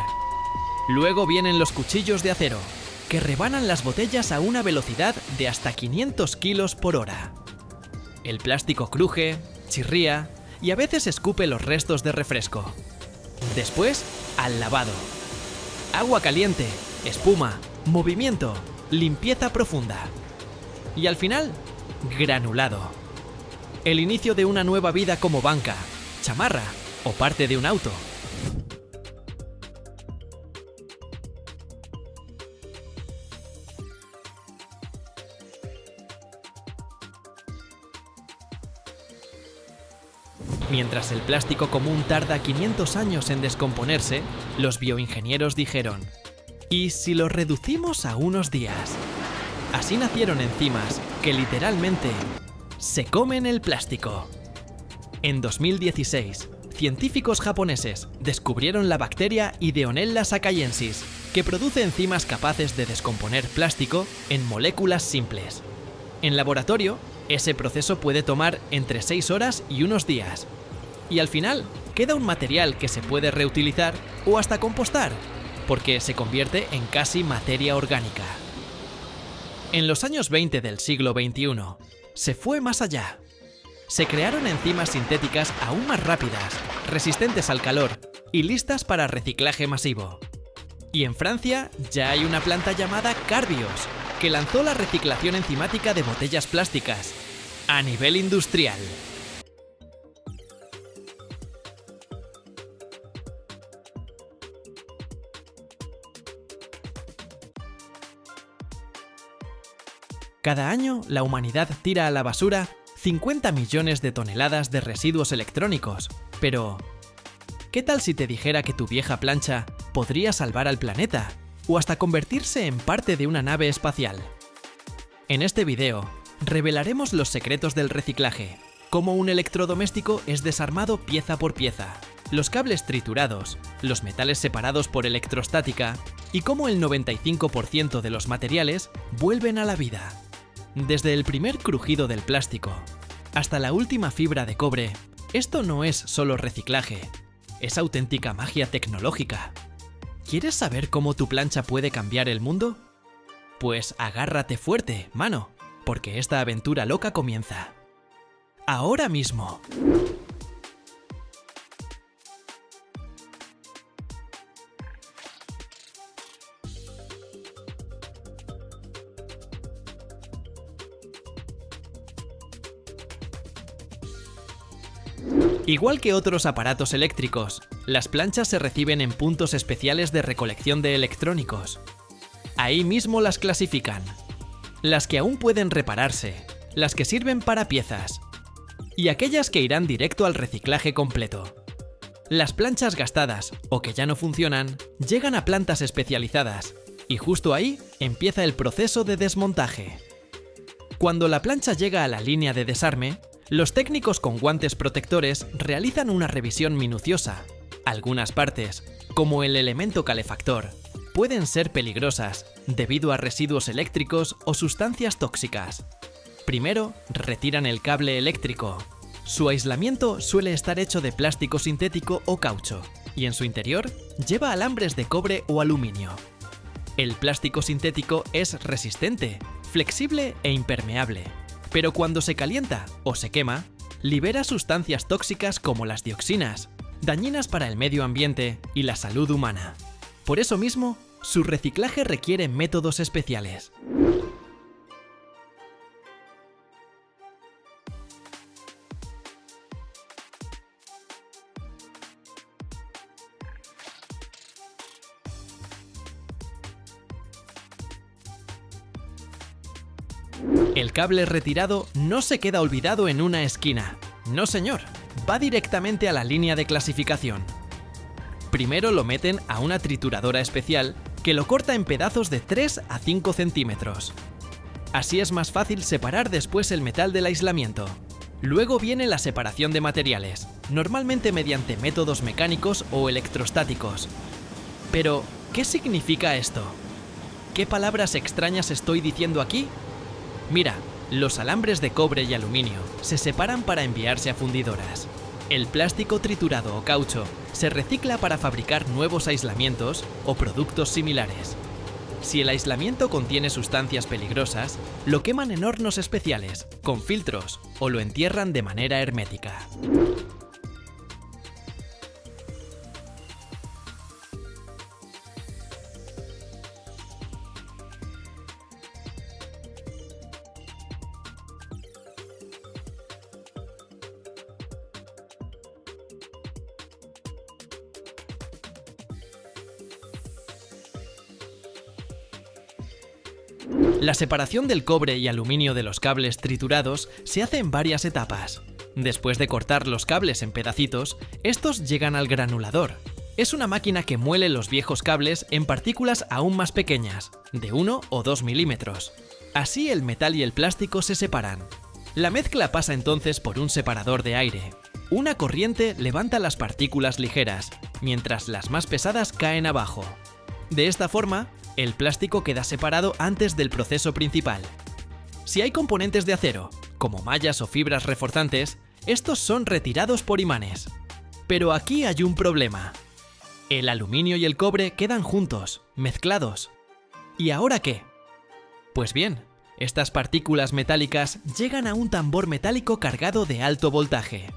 Luego vienen los cuchillos de acero, que rebanan las botellas a una velocidad de hasta 500 kilos por hora. El plástico cruje, chirría y a veces escupe los restos de refresco. Después, al lavado. Agua caliente, espuma, movimiento, limpieza profunda. Y al final, granulado. El inicio de una nueva vida como banca, chamarra o parte de un auto. Mientras el plástico común tarda 500 años en descomponerse, los bioingenieros dijeron: ¿y si lo reducimos a unos días? Así nacieron enzimas que literalmente se comen el plástico. En 2016, científicos japoneses descubrieron la bacteria Ideonella sakaiensis, que produce enzimas capaces de descomponer plástico en moléculas simples. En laboratorio, ese proceso puede tomar entre 6 horas y unos días. Y al final, queda un material que se puede reutilizar o hasta compostar, porque se convierte en casi materia orgánica. En los años 20 del siglo XXI, se fue más allá. Se crearon enzimas sintéticas aún más rápidas, resistentes al calor y listas para reciclaje masivo. Y en Francia ya hay una planta llamada Carbios, que lanzó la reciclación enzimática de botellas plásticas a nivel industrial. Cada año, la humanidad tira a la basura 50 millones de toneladas de residuos electrónicos. Pero, ¿qué tal si te dijera que tu vieja plancha podría salvar al planeta? O hasta convertirse en parte de una nave espacial. En este video, revelaremos los secretos del reciclaje, cómo un electrodoméstico es desarmado pieza por pieza, los cables triturados, los metales separados por electrostática y cómo el 95% de los materiales vuelven a la vida. Desde el primer crujido del plástico hasta la última fibra de cobre, esto no es solo reciclaje, es auténtica magia tecnológica. ¿Quieres saber cómo tu plancha puede cambiar el mundo? Pues agárrate fuerte, mano, porque esta aventura loca comienza. ¡Ahora mismo! Igual que otros aparatos eléctricos, las planchas se reciben en puntos especiales de recolección de electrónicos. Ahí mismo las clasifican. Las que aún pueden repararse, las que sirven para piezas, y aquellas que irán directo al reciclaje completo. Las planchas gastadas, o que ya no funcionan, llegan a plantas especializadas, y justo ahí empieza el proceso de desmontaje. Cuando la plancha llega a la línea de desarme, los técnicos con guantes protectores realizan una revisión minuciosa. Algunas partes, como el elemento calefactor, pueden ser peligrosas debido a residuos eléctricos o sustancias tóxicas. Primero, retiran el cable eléctrico. Su aislamiento suele estar hecho de plástico sintético o caucho, y en su interior lleva alambres de cobre o aluminio. El plástico sintético es resistente, flexible e impermeable. Pero cuando se calienta o se quema, libera sustancias tóxicas como las dioxinas, dañinas para el medio ambiente y la salud humana. Por eso mismo, su reciclaje requiere métodos especiales. El cable retirado no se queda olvidado en una esquina. No señor, va directamente a la línea de clasificación. Primero lo meten a una trituradora especial que lo corta en pedazos de 3 a 5 centímetros. Así es más fácil separar después el metal del aislamiento. Luego viene la separación de materiales, normalmente mediante métodos mecánicos o electrostáticos. Pero, ¿qué significa esto? ¿Qué palabras extrañas estoy diciendo aquí? Mira, los alambres de cobre y aluminio se separan para enviarse a fundidoras. El plástico triturado o caucho se recicla para fabricar nuevos aislamientos o productos similares. Si el aislamiento contiene sustancias peligrosas, lo queman en hornos especiales, con filtros, o lo entierran de manera hermética. La separación del cobre y aluminio de los cables triturados se hace en varias etapas. Después de cortar los cables en pedacitos, estos llegan al granulador. Es una máquina que muele los viejos cables en partículas aún más pequeñas, de 1 o 2 milímetros. Así el metal y el plástico se separan. La mezcla pasa entonces por un separador de aire. Una corriente levanta las partículas ligeras, mientras las más pesadas caen abajo. De esta forma, el plástico queda separado antes del proceso principal. Si hay componentes de acero, como mallas o fibras reforzantes, estos son retirados por imanes. Pero aquí hay un problema. El aluminio y el cobre quedan juntos, mezclados. ¿Y ahora qué? Pues bien, estas partículas metálicas llegan a un tambor metálico cargado de alto voltaje.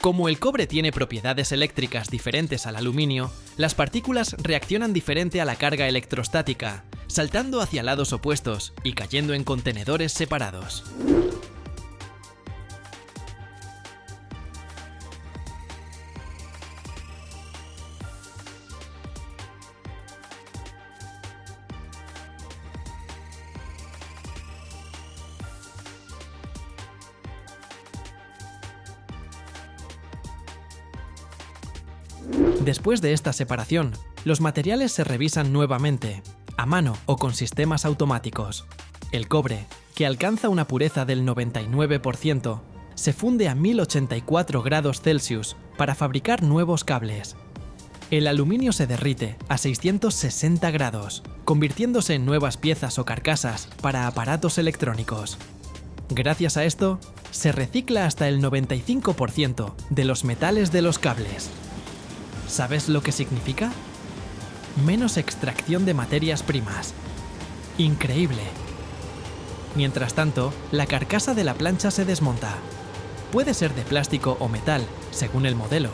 Como el cobre tiene propiedades eléctricas diferentes al aluminio, las partículas reaccionan diferente a la carga electrostática, saltando hacia lados opuestos y cayendo en contenedores separados. Después de esta separación, los materiales se revisan nuevamente, a mano o con sistemas automáticos. El cobre, que alcanza una pureza del 99%, se funde a 1084 grados Celsius para fabricar nuevos cables. El aluminio se derrite a 660 grados, convirtiéndose en nuevas piezas o carcasas para aparatos electrónicos. Gracias a esto, se recicla hasta el 95% de los metales de los cables. ¿Sabes lo que significa? Menos extracción de materias primas. ¡Increíble! Mientras tanto, la carcasa de la plancha se desmonta. Puede ser de plástico o metal, según el modelo.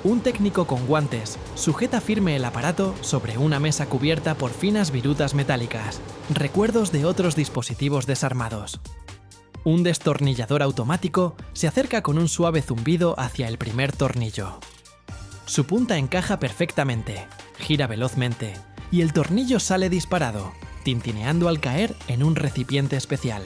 Un técnico con guantes sujeta firme el aparato sobre una mesa cubierta por finas virutas metálicas, recuerdos de otros dispositivos desarmados. Un destornillador automático se acerca con un suave zumbido hacia el primer tornillo. Su punta encaja perfectamente, gira velozmente, y el tornillo sale disparado, tintineando al caer en un recipiente especial.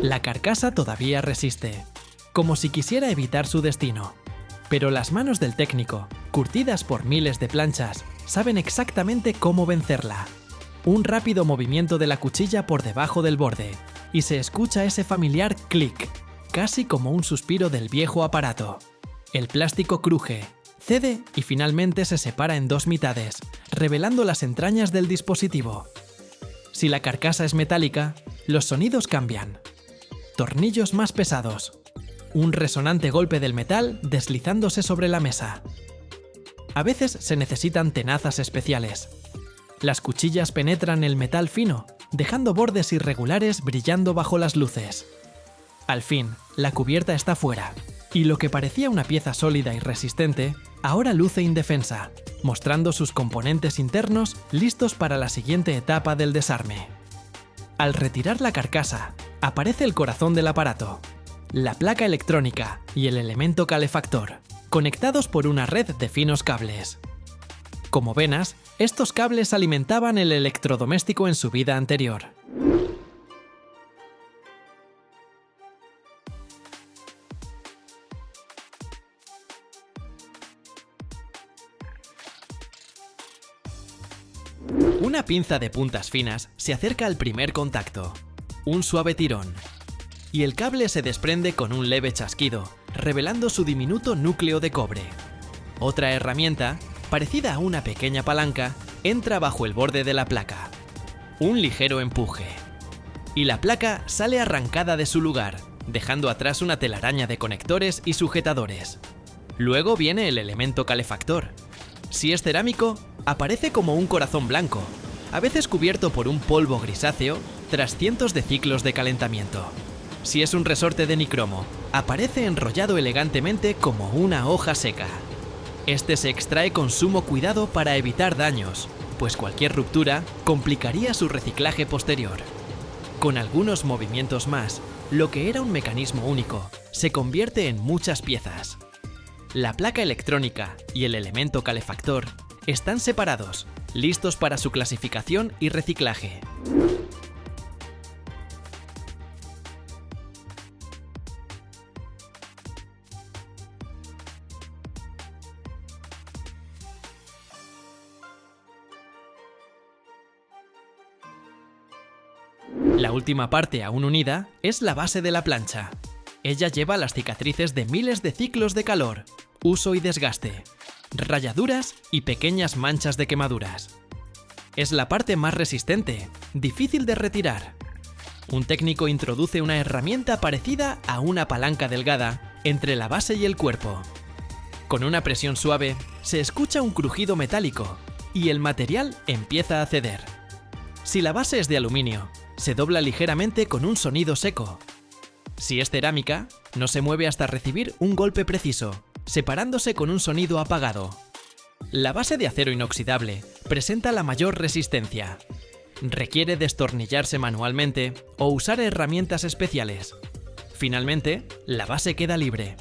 La carcasa todavía resiste, como si quisiera evitar su destino. Pero las manos del técnico, curtidas por miles de planchas, saben exactamente cómo vencerla. Un rápido movimiento de la cuchilla por debajo del borde, y se escucha ese familiar clic, casi como un suspiro del viejo aparato. El plástico cruje, cede y finalmente se separa en dos mitades, revelando las entrañas del dispositivo. Si la carcasa es metálica, los sonidos cambian. Tornillos más pesados. Un resonante golpe del metal deslizándose sobre la mesa. A veces se necesitan tenazas especiales. Las cuchillas penetran el metal fino, dejando bordes irregulares brillando bajo las luces. Al fin, la cubierta está fuera, y lo que parecía una pieza sólida y resistente, ahora luce indefensa, mostrando sus componentes internos listos para la siguiente etapa del desarme. Al retirar la carcasa, aparece el corazón del aparato, la placa electrónica y el elemento calefactor, conectados por una red de finos cables. Como venas, estos cables alimentaban el electrodoméstico en su vida anterior. Una pinza de puntas finas se acerca al primer contacto. Un suave tirón. Y el cable se desprende con un leve chasquido, revelando su diminuto núcleo de cobre. Otra herramienta, parecida a una pequeña palanca, entra bajo el borde de la placa. Un ligero empuje. Y la placa sale arrancada de su lugar, dejando atrás una telaraña de conectores y sujetadores. Luego viene el elemento calefactor. Si es cerámico, aparece como un corazón blanco, a veces cubierto por un polvo grisáceo tras cientos de ciclos de calentamiento. Si es un resorte de nicromo, aparece enrollado elegantemente como una hoja seca. Este se extrae con sumo cuidado para evitar daños, pues cualquier ruptura complicaría su reciclaje posterior. Con algunos movimientos más, lo que era un mecanismo único se convierte en muchas piezas. La placa electrónica y el elemento calefactor están separados, listos para su clasificación y reciclaje. La última parte aún unida es la base de la plancha. Ella lleva las cicatrices de miles de ciclos de calor, uso y desgaste, rayaduras y pequeñas manchas de quemaduras. Es la parte más resistente, difícil de retirar. Un técnico introduce una herramienta parecida a una palanca delgada entre la base y el cuerpo. Con una presión suave, se escucha un crujido metálico y el material empieza a ceder. Si la base es de aluminio, se dobla ligeramente con un sonido seco. Si es cerámica, no se mueve hasta recibir un golpe preciso, separándose con un sonido apagado. La base de acero inoxidable presenta la mayor resistencia. Requiere destornillarse manualmente o usar herramientas especiales. Finalmente, la base queda libre.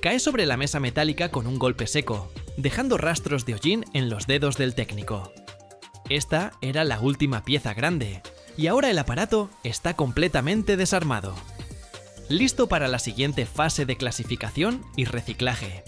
Cae sobre la mesa metálica con un golpe seco, dejando rastros de hollín en los dedos del técnico. Esta era la última pieza grande, y ahora el aparato está completamente desarmado. Listo para la siguiente fase de clasificación y reciclaje.